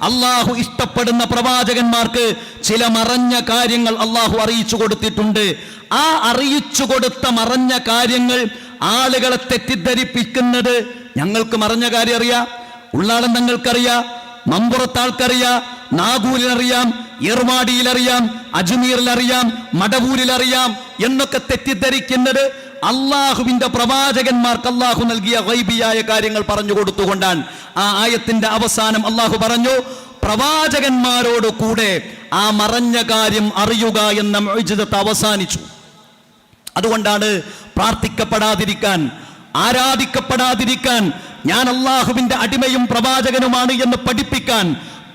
അള്ളാഹു ഇഷ്ടപ്പെടുന്ന പ്രവാചകന്മാർക്ക് ചില മറഞ്ഞ കാര്യങ്ങൾ അള്ളാഹു അറിയിച്ചു കൊടുത്തിട്ടുണ്ട്. ആ അറിയിച്ചു കൊടുത്ത മറഞ്ഞ കാര്യങ്ങൾ ആളുകളെ തെറ്റിദ്ധരിപ്പിക്കുന്നത്, ഞങ്ങൾക്ക് മറഞ്ഞ കാര്യം അറിയാം, ഉള്ളാളം തങ്ങൾക്കറിയാം, മമ്പുറത്ത് ആൾക്കറിയാം, നാഗൂരിലറിയാം, ഏർവാടിയിലറിയാം, അജ്മീറിലറിയാം, മടവൂരിലറിയാം എന്നൊക്കെ തെറ്റിദ്ധരിക്കുന്നത് അള്ളാഹുവിന്റെ പ്രവാചകന്മാർക്ക് അള്ളാഹു നൽകിയ ഗൈബിയായ കാര്യങ്ങൾ പറഞ്ഞു കൊടുത്തുകൊണ്ടാണ്. ആ ആയത്തിന്റെ അവസാനം അള്ളാഹു പറഞ്ഞു, പ്രവാചകന്മാരോട് കൂടെ ആ മറഞ്ഞ കാര്യം അറിയുക എന്ന മുഅ്ജിസത്ത് അവസാനിച്ചു. അതുകൊണ്ടാണ് പ്രാർത്ഥിക്കപ്പെടാതിരിക്കാൻ, ആരാധിക്കപ്പെടാതിരിക്കാൻ, ഞാൻ അള്ളാഹുവിന്റെ അടിമയും പ്രവാചകനുമാണ് എന്ന് പഠിപ്പിക്കാൻ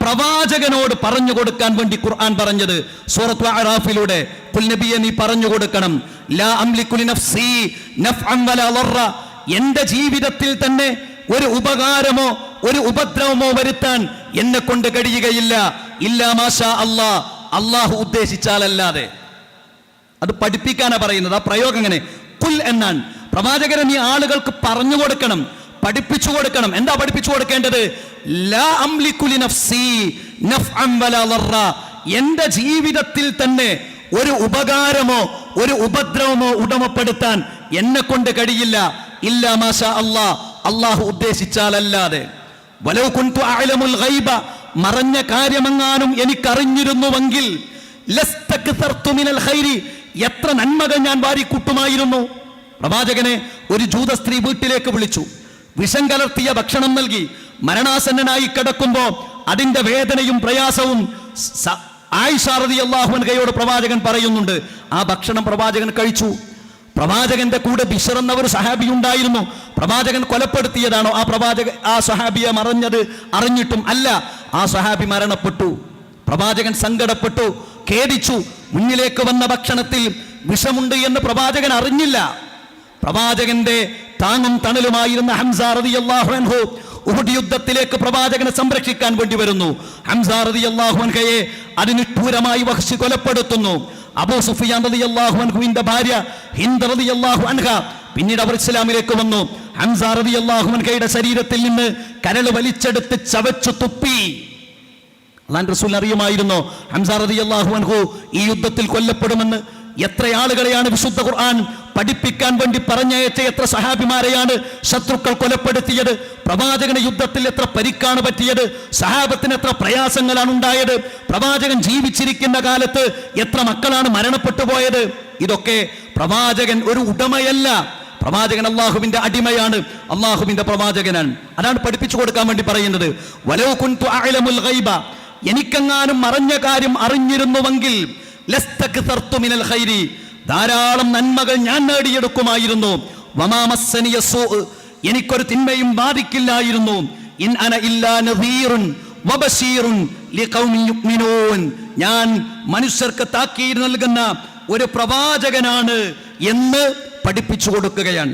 പ്രവാചകനോട് പറഞ്ഞു കൊടുക്കാൻ വേണ്ടി ഖുർആൻ പറഞ്ഞത്. സൂറത്ത് അഅറാഫിലൂടെ ഖുൽ നബിയെ നീ പറഞ്ഞു കൊടുക്കണം, ലാ അംലികു ലിനഫ്സി നഫ്അൻ വലാ ളറ, എന്റെ ജീവിതത്തിൽ തന്നെ ഒരു ഉപകാരമോ ഒരു ഉപദ്രവമോ വരുത്താൻ എന്നെ കൊണ്ട് കഴിയുകയില്ല, ഇല്ലാ മാഷാ അല്ലാഹ്, അള്ളാഹു ഉദ്ദേശിച്ചാലല്ലാതെ. അത് പഠിപ്പിക്കാനാ പറയുന്നത്. ആ പ്രയോഗം എങ്ങനെ? ഖുൽ എന്നാണ്. പ്രവാചകരെ നീ ആളുകൾക്ക് പറഞ്ഞു കൊടുക്കണം, പഠിപ്പിച്ചു കൊടുക്കണം. എന്താ പഠിപ്പിച്ചു കൊടുക്കേണ്ടത്? ലാ അംലികു ലിനഫ്സി നഫ്അൻ വലാ ളറ, എന്റെ ജീവിതത്തിൽ തന്നെ ഒരു ഉപകാരമോ ഒരു ഉപദ്രവമോ ഉടമപ്പെടുത്താൻ എന്നെ കൊണ്ട് കഴിയില്ല, ഇല്ലാ മാഷാ അല്ലാഹ്, അള്ളാഹു ഉദ്ദേശിച്ചാലല്ലാതെ. വലൗ കുൻതു അഅലമുൽ ഗൈബ, മറഞ്ഞ കാര്യമെങ്ങാനും എനിക്കറിഞ്ഞിരുന്നുവെങ്കിൽ ലസ്തക്തർതു മിനൽ ഖൈരി, എത്ര നന്മകൾ ഞാൻ വാരിക്കൂട്ടുമായിരുന്നു. പ്രവാചകനെ ഒരു ജൂത സ്ത്രീ വീട്ടിലേക്ക് വിളിച്ചു, വിഷം കലർത്തിയ ഭക്ഷണം നൽകി. മരണാസന്നനായി കിടക്കുമ്പോ അതിന്റെ വേദനയും പ്രയാസവും ആയിഷ റളിയല്ലാഹു അൻഹയോട് പ്രവാചകൻ പറയുന്നുണ്ട്. ആ ഭക്ഷണം പ്രവാചകൻ കഴിച്ചു. പ്രവാചകന്റെ കൂടെ ബിശ്ർ എന്ന ഒരു സഹാബി ഉണ്ടായിരുന്നു. പ്രവാചകൻ കൊലപ്പെടുത്തിയതാണോ ആ സഹാബിയെ മറഞ്ഞത് അറിഞ്ഞിട്ടും അല്ല. ആ സഹാബി മരണപ്പെട്ടു. പ്രവാചകൻ സങ്കടപ്പെട്ടു, ഖേദിച്ചു. മുന്നിലേക്ക് വന്ന ഭക്ഷണത്തിൽ വിഷമുണ്ട് എന്ന് പ്രവാചകൻ അറിഞ്ഞില്ല. പ്രവാചകന്റെ താങ്ങും തണലുമായിരുന്ന ഹംസ റളിയല്ലാഹു അൻഹു ഉഹുദ് യുദ്ധത്തിലേക്ക് പ്രവാചകനെ സംരക്ഷിക്കാൻ വേണ്ടി വരുന്നു. ഹംസ റളിയല്ലാഹു അൻഹയെ അതിനിഷ്ഠൂരമായി വഹ്ശി കൊലപ്പെടുത്തുന്നു. അബൂ സുഫിയാൻ റളിയല്ലാഹു അൻഹുവിന്റെ ഭാര്യ ഹിന്ദ് റളിയല്ലാഹു അൻഹ പിന്നീട് അവർ ഇസ്ലാമിലേക്ക് വന്നു. ഹംസ റളിയല്ലാഹു അൻഹയുടെ ശരീരത്തിൽ നിന്ന് കരൾ വലിച്ചെടുത്ത് ചവച്ചു തുപ്പി. അല്ലാഹുവിന്റെ റസൂൽ അറിയുമായിരുന്നു ഹംസ റളിയല്ലാഹു അൻഹു ഈ യുദ്ധത്തിൽ കൊല്ലപ്പെടുമെന്ന്. എത്ര ആളുകളെയാണ് വിശുദ്ധ ഖുർആൻ പഠിപ്പിക്കാൻ വേണ്ടി പറഞ്ഞയച്ച, എത്ര സഹാബിമാരെയാണ് ശത്രുക്കൾ കൊലപ്പെടുത്തിയത്. പ്രവാചകന് യുദ്ധത്തിൽ എത്ര പരിക്കാണ് പറ്റിയത്, സഹാബത്തിന് എത്ര പ്രയാസങ്ങളാണ് ഉണ്ടായത്. പ്രവാചകൻ ജീവിച്ചിരിക്കുന്ന കാലത്ത് എത്ര മക്കളാണ് മരണപ്പെട്ടു പോയത്. ഇതൊക്കെ പ്രവാചകൻ ഒരു ഉടമയല്ല, പ്രവാചകൻ അള്ളാഹുവിന്റെ അടിമയാണ്, അള്ളാഹുവിന്റെ പ്രവാചകനാണ്. അതാണ് പഠിപ്പിച്ചു കൊടുക്കാൻ വേണ്ടി പറയുന്നത്. വലൗ കുൻതു അഅലമുൽ ഗൈബ, എനിക്കെങ്ങാനും മറഞ്ഞ കാര്യം അറിഞ്ഞിരുന്നുവെങ്കിൽ ലസ്തക്തർതു മിനൽ ഖൈരി, ധാരാളം നന്മകൾ ഞാൻ നേടിയെടുക്കുമായിരുന്നു. വമാ മസ്സനിയ സൂ, എനിക്കൊരു തിന്മയും ബാധിക്കില്ലായിരുന്നു. ഇൻ അന ഇല്ലാ നദീറുൻ വബശീറുൻ ലിഖൗമി യുഅ്മിനൂൻ, ഞാൻ മനുഷ്യർക്ക് താക്കീത് നൽകുന്ന ഒരു പ്രവാചകനാണ് എന്ന് പഠിപ്പിച്ചു കൊടുക്കുകയാണ്.